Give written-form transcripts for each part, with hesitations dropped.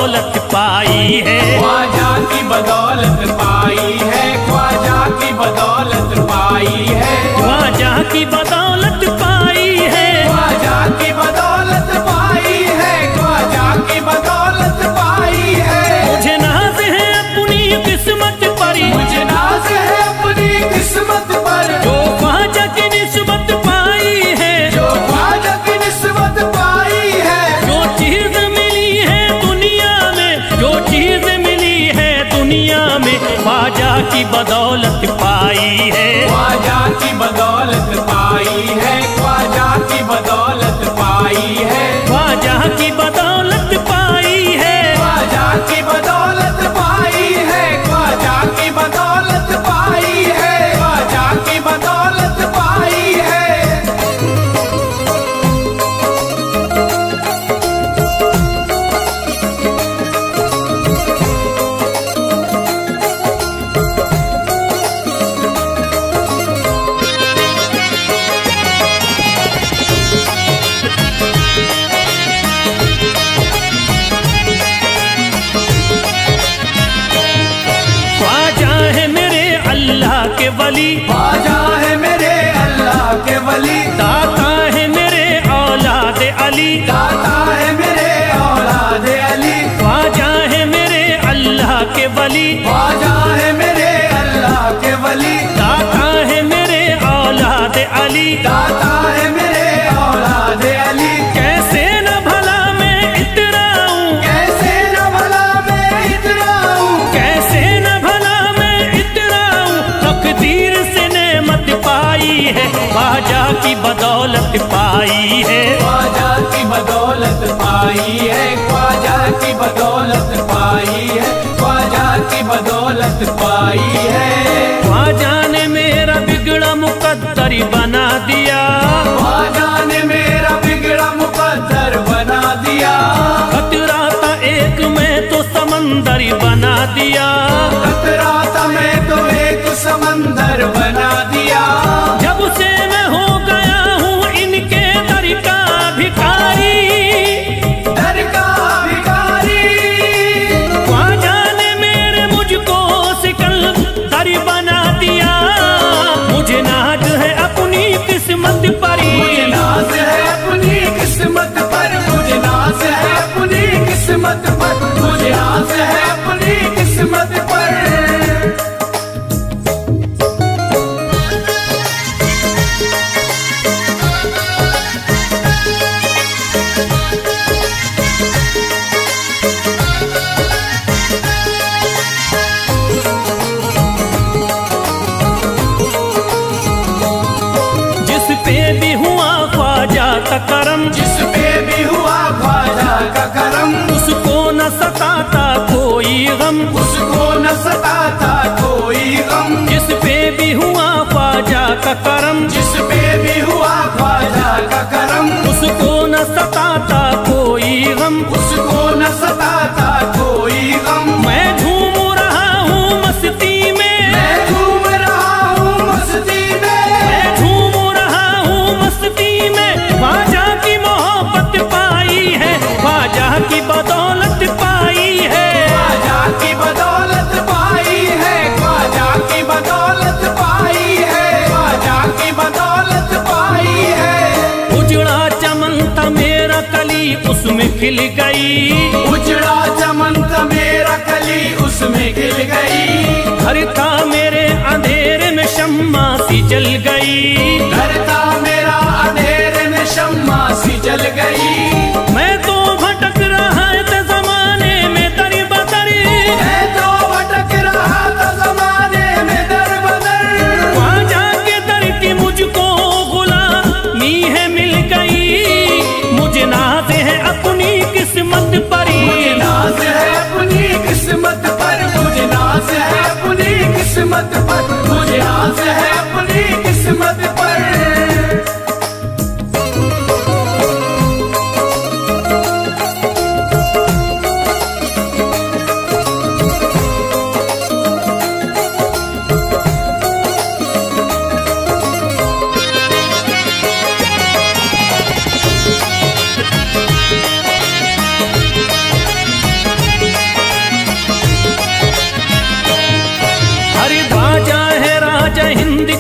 बदौलत पाई है, ख्वाजा की बदौलत पाई है, ख्वाजा की बदौलत पाई है, ख्वाजा की बदौलत पाई है, ख्वाजा की बदौलत पाई है, ख्वाजा की बदौलत पाई है। मुझे नाज है अपनी किस्मत पर, मुझे नाज है अपनी किस्मत पर, जो ख्वाजा की निस्बत पाई है, जो ख्वाजा की निस्बत पाई है। जो चीज मिली है दुनिया में, जो चीज मिली है दुनिया में, ख्वाजा की बदौलत पाई है, ख्वाजा की बदौलत पाई है, ख्वाजा की बदौलत पाई है, ख्वाजा की बदौलत पाई है, ख्वाजा की बदौलत पाई है, ख्वाजा की बदौलत पाई है, ख्वाजा की बदौलत पाई है। ख्वाजा है मेरे अल्लाह के वली, ख्वाजा है मेरे अल्लाह के वली, दाता है मेरे औलाद अली, दाता है मेरे औलाद अली, ख्वाजा है मेरे अल्लाह के वली, ख्वाजा है मेरे अल्लाह के वली, दाता है मेरे औलाद अली, दाता है मेरे औलाद अली। कैसे न भला मैं इतराऊं, कैसे न भला मैं इतराऊं, कैसे न भला मैं इतराऊं, तकदीर से नेमत पाई है, ख्वाजा की बदौलत पाई है, ख्वाजा की बदौलत पाई है, ख्वाजा की बदौलत पाई है, ख्वाजा की बदौलत पाई है। ख्वाजा ने मेरा बिगड़ा मुकद्दर बना दिया, ख्वाजा ने मेरा बिगड़ा मुकद्दर बना दिया, खतरा था एक मैं तो समंदर बना दिया, खतरा था मैं तो एक समंदर बना दिया। जब से मैं हो गया हूँ इनके दर का भिखारी, दर का भिखारी, ख्वाजा ने मेरे मुझको सिकंदर बना दिया, मुझे नाज है अपनी किस्मत पर, मुझे नाज है अपनी किस्मत पर, मुझे नाज है अपनी किस्मत पर, मुझे नाज है अपनी किस्मत पर। जिस पे भी हुआ ख्वाजा का करम, जिस पे भी हुआ ख्वाजा का करम, उसको न सताता कोई गम, उसको न सताता कोई गम। जिस पे भी हुआ ख्वाजा का करम, जिस पे भी हुआ ख्वाजा का करम, उसको न सताता कोई गम, उसको न सताता कोई गम। मैं झूम रहा हूँ मस्ती में, मैं झूम रहा हूँ मस्ती में, मैं झूम रहा हूँ मस्ती में, ख्वाजा की मोहब्बत पाई है, ख्वाजा की बदौलत पाई है, ख्वाजा की बदौलत पाई है, ख्वाजा की बदौलत पाई है, ख्वाजा की बदौलत पाई है। उजड़ा चमन था मेरा कली उसमें खिल गई, उजड़ा चमन था मेरा कली उसमें खिल गई, घर था मेरे अंधेरे में शम्मा सी जल गई, घर था मेरा अंधेरे में शम्मा सी जल गई। मैं तो भटक रहा था जमाने में दर बदर, मैं तो भटक रहा था जमाने में दर बदर, ख्वाजा के दर की मुझको गुलामी है मिल गई, मुझे नाज है अपनी किस्मत पर, मुझे नाज है अपनी किस्मत पर, मुझे नाज है अपनी किस्मत पर, मुझे नाज है अपनी किस्मत पर।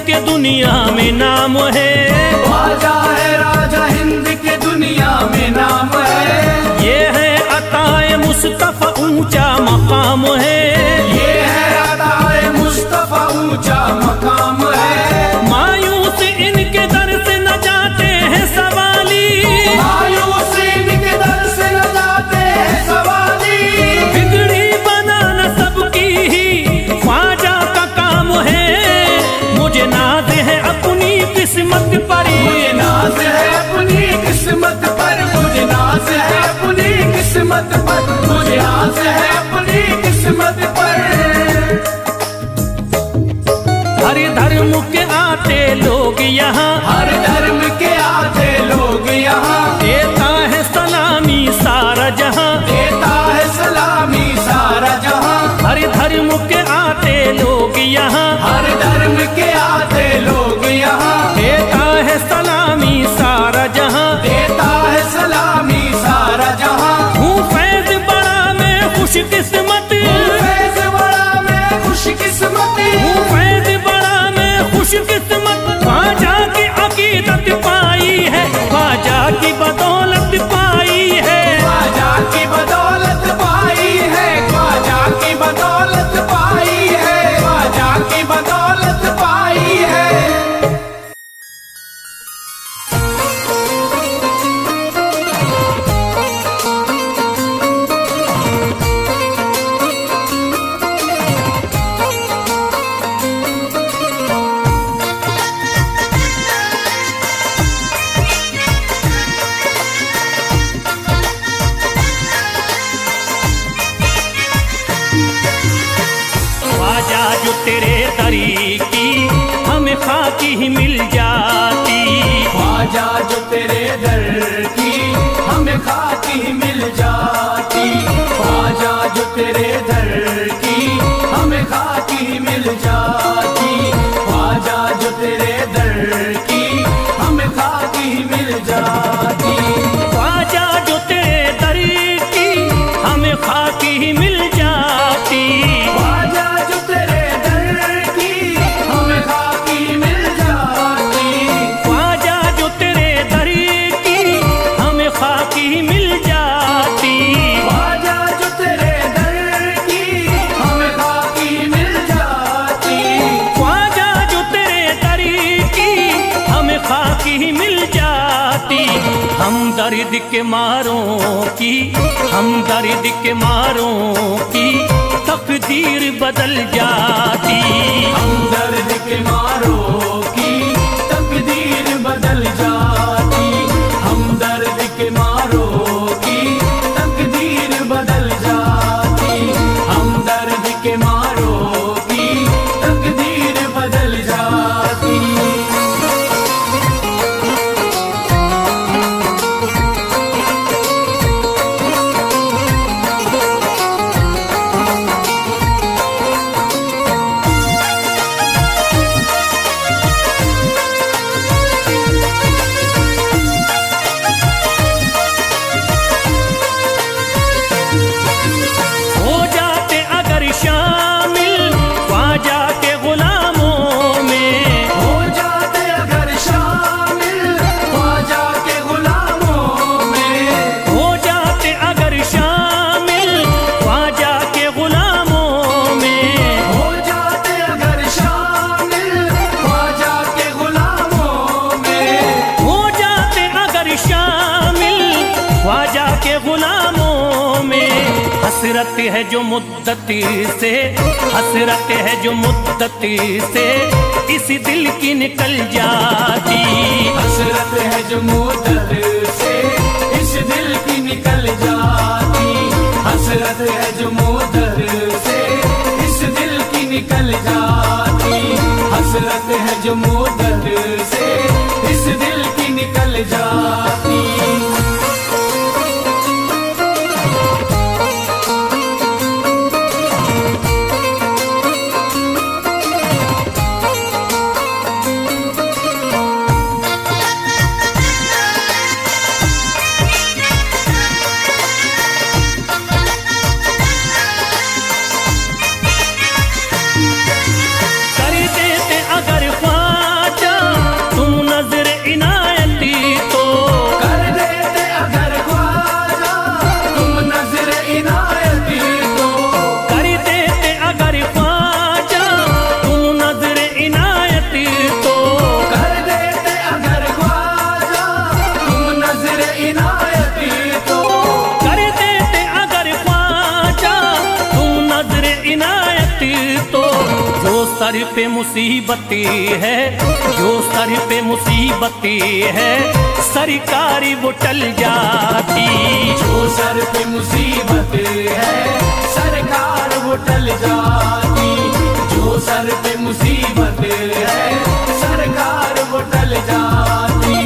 के दुनिया में नाम है, ख्वाजा है राजा हिंद के दुनिया में नाम है। ये है अताए मुस्तफा ऊंचा मकाम है, ये है अताए मुस्तफा ऊंचा मकाम है। मायूस इनके दर से न जाते हैं सवाली, मायूस इनके दर से न जाते हैं सवाली। बिगड़ी बनाना सबकी ही ख्वाजा का काम है। मुझे नाज है अपनी किस्मत पर, मुझे नाज है अपनी किस्मत पर, मुझे नाज है अपनी किस्मत पर, मुझे नाज है अपनी किस्मत पर। हर धर्म के आते लोग यहाँ, हर धर्म के आते लोग यहाँ, देता है सलामी सारा जहाँ, देता है सलामी सारा जहाँ। हर धर्म के आते लोग यहाँ, हर धर्म के आते लोग यहाँ, देता है सलामी सारा जहाँ, देता है सलामी सारा जहाँ। हूँ फैज बड़ा मैं खुश किस्मत, फैज बड़ा मैं खुश किस्मत, हूँ फैज बड़ा मैं खुश किस्मत। ख्वाजा की अकीदत पाई है, ख्वाजा की बदौलत पाई है, ख्वाजा की बदौलत पाई है, ख्वाजा की बदौलत पाई है, ख्वाजा की बदौलत पाई है। ख्वाजा जो तेरे दरी की हमें खाकी ही मिल जाती, ख्वाजा जो तेरे दर की हमें खाकी मिल जाती, ख्वाजा जो तेरे दर की हमें खाकी मिल जाती, ख्वाजा जो तेरे दर की हमें खाकी मिल जाती। ख्वाजा जो तेरे दरी की हमें खाकी ही मिल जाती, ख्वाजा जो तेरे दर की हमें खाकी मिल जाती, ख्वाजा जो तेरे दरी की हमें खाकी ही मिल जाती, ख्वाजा जो तेरे दर की हमें खाकी मिल जाती, ख्वाजा जो तेरे दरी की हमें खाकी ही मिल जाती। हम दर्द के मारों की, हम दर्द के मारों की तकदीर बदल जाती, हम दर्द के मारों की तकदीर बदल जाती, हम दर्द के मारों की तकदीर बदल जाती, हम दर्द के मारों की तकदीर बदल जाती। हो जाते अगर शामिल ख्वाजा के गुलामों में, हो जाते अगर शामिल ख्वाजा के गुलामों में, हो जाते अगर शामिल ख्वाजा के गुलामों में, हो जाते अगर शामिल ख्वाजा के गुलामों में, हो जाते अगर शामिल ख्वाजा के गुलामों में। हसरत है जो मुद्दती से, हसरत है जो मुद्दती से इस दिल की निकल जाती, हसरत है जो मुद्दत से इस दिल की निकल जाती, हसरत है जो मुद्दत से इस दिल की निकल जाती, हसरत है जो मुद्दत से इस दिल की निकल जाती। कर देते अगर ख्वाजा सर पे मुसीबतें है, जो सर पे मुसीबतें है, सरकारी वो टल जाती। जो सर पे मुसीबतें है, सरकार वो टल जाती। जो सर पे मुसीबतें है, सरकार वो टल जाती।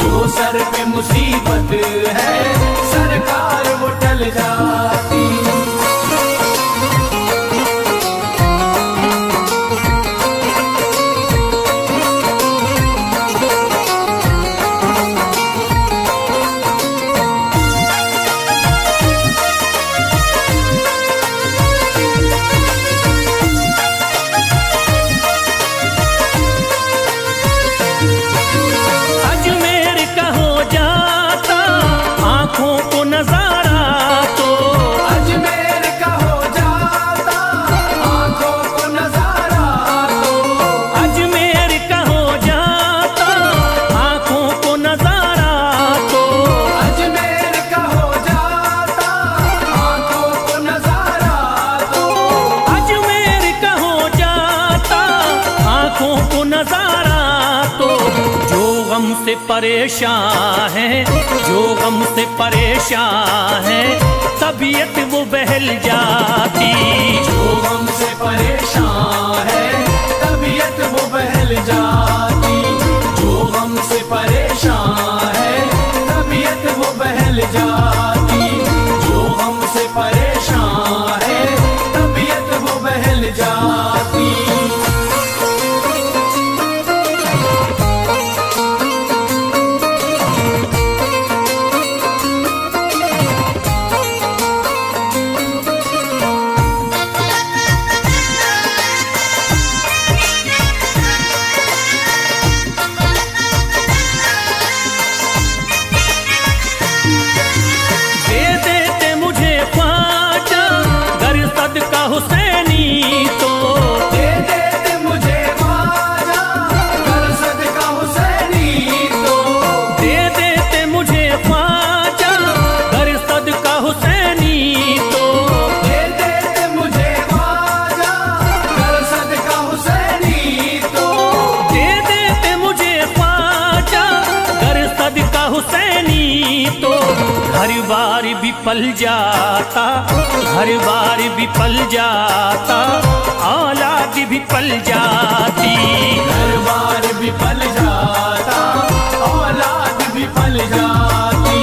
जो सर पे मुसीबत है, सरकार वो टल जाती। से परेशान है, जो गम से परेशान है, तबीयत वो बहल जाती। जो गम से परेशान है, तबीयत वो बहल जाती। जो गम से परेशान है, तबीयत वो बहल जाती। जो गम से परेशान है, तबीयत वो बहल जाती। हर बार भी पल जाता, हर बार भी पल जाता, औलाद भी पल जाती। हर बार भी पल जाता, औलाद भी पल जाती।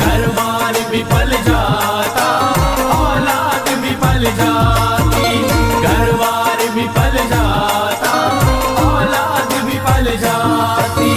हर बार भी पल जाता, औलाद भी पल जाती। हर बार भी पल जाता, औलाद भी पल जाती।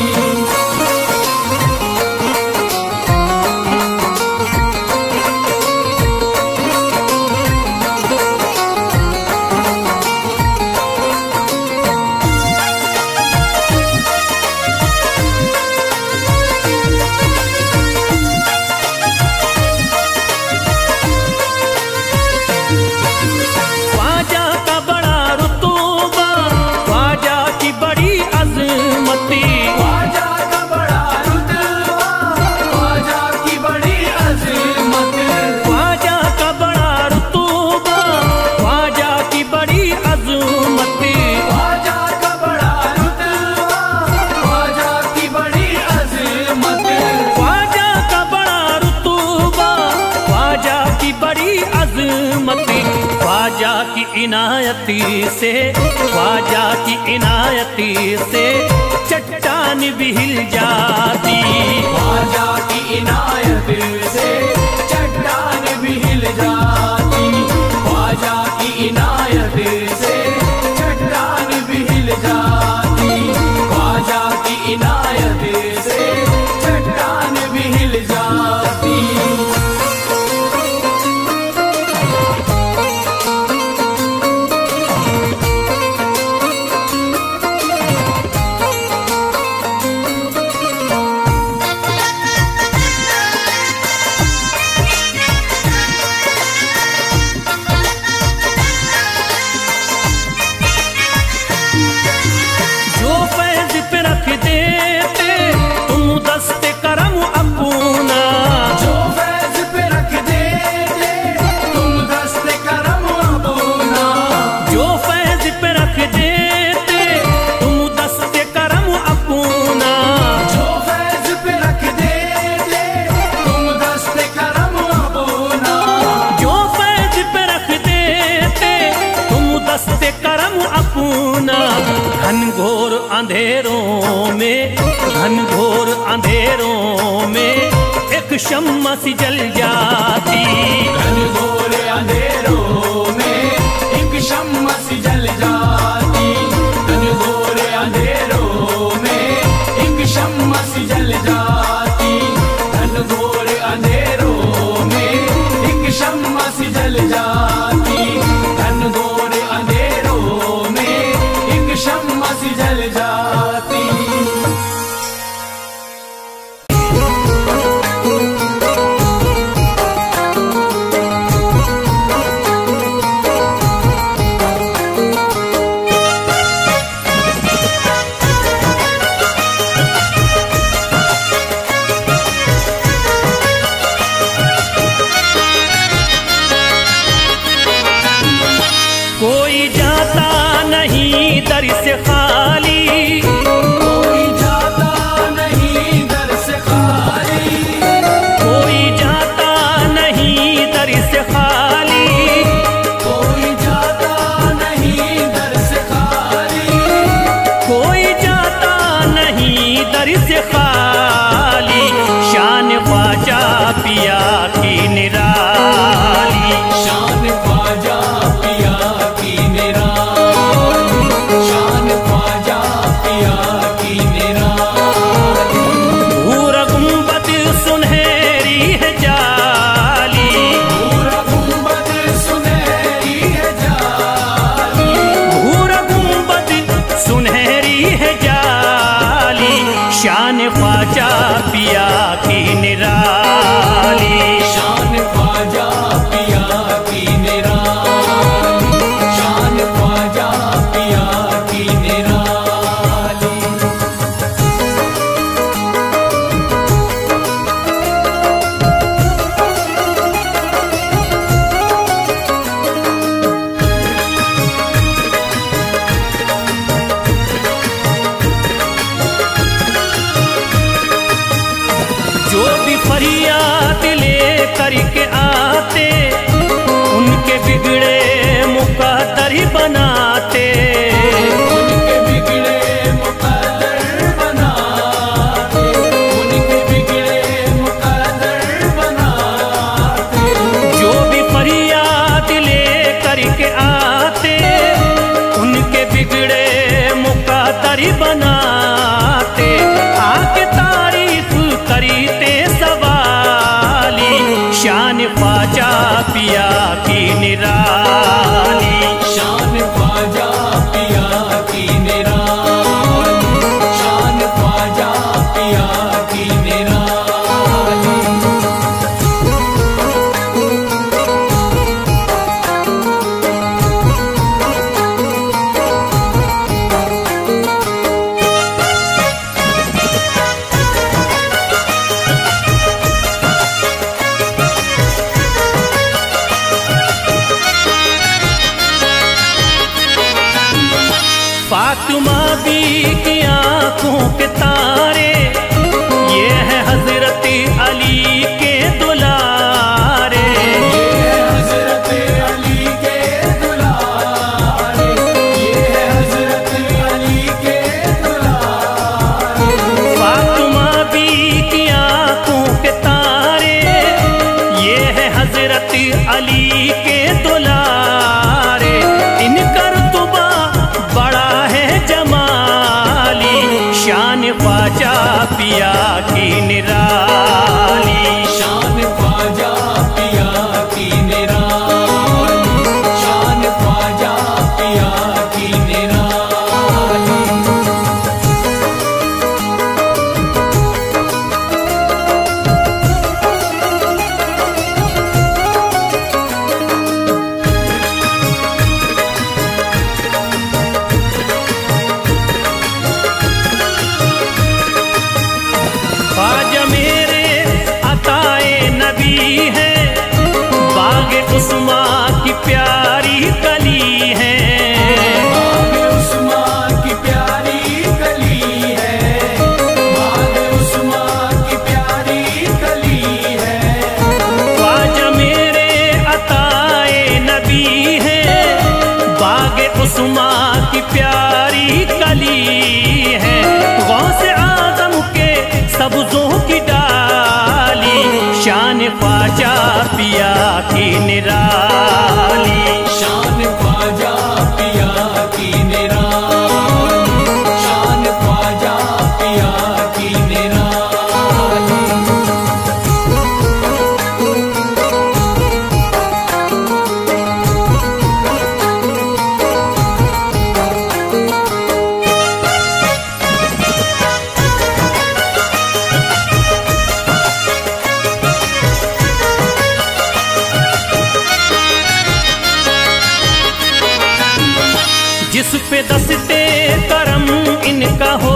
ख्वाजा की इनायती से, ख्वाजा की इनायती से चट्टान भी हिल जाती। ख्वाजा की इनायत से चट्टान भी हिल जाती। ख्वाजा की इनायत से चट्टान भी हिल जाती। ख्वाजा की इनायत से चट्टान भी हिल जाती। अंधेरों में, घनघोर अंधेरों में एक शम्मा सी जल जाती। घनघोर अंधेरों में एक शम्मा सी जल जाती। घनघोर अंधेरों में एक शम्मा सी जल जाती। घनघोर अंधेरों में एक शम्मा सी जल जाती। घनघोर अंधेरों में एक शम्मा सी जल जाती। कोई जाता नहीं दर से खाली, कोई जाता नहीं दर से खाली। कोई जाता नहीं दर से खाली, कोई जाता नहीं दर से खाली। कोई जाता नहीं दर से खाली। शान ख्वाजा पिया की निराली। शान ख्वाजा पिया की निराली। शान ख्वाजा पिया की निराली। भूरा गुंबद सुनहरी है जाली। पूरा गुंबद सुनहरी है जाली। भूरा गुंबद सुनहरी है जाली। शान ख्वाजा पिया की निराली। शान ख्वाजा पिया की निराली। शान ख्वाजा पिया की निराली। जो भी फरियाद ले करके आते, उनके बिगड़े मुकद्दर ही बनाते। उनके बिगड़े मुकद्दर बनाते। उनके बिगड़े मुकद्दर बनाते। जो भी फरियाद ले करके आते, उनके बिगड़े मुकद्दर ही बनाते। आके तारीफ करते सवाली। शान ख्वाजा पिया की निराली। शान ख्वाजा पिया की निराली। शान ख्वाजा पिया की निराली। फातिमा बी की आंखों के तारे, ये है हजरत अली के दुलारे। ये है हजरत अली के दुलारे। ये है हजरत अली के दुलारे। फातिमा बी की आंखों के तारे, ये है हजरत अली के दुलारे। इनका रुतबा बड़ा है जमाली। शान ख्वाजा पिया की निराली। शान ख्वाजा पिया की निराली। शान ख्वाजा पिया की निराली। ख्वाजा मेरे अताए नबी है, बाग उस्मा की प्यारी कली है। बाग उस्मा की प्यारी कली है। बाग उस्मा की प्यारी कली है। ख्वाजा मेरे अताए नबी है, बाग उस्मा की प्यारी कली ख्वाजा पिया की निराली, शान ख्वाजा पिया की निराली, शान ख्वाजा पिया की निराली। जिस पे दस्ते करम इनका हो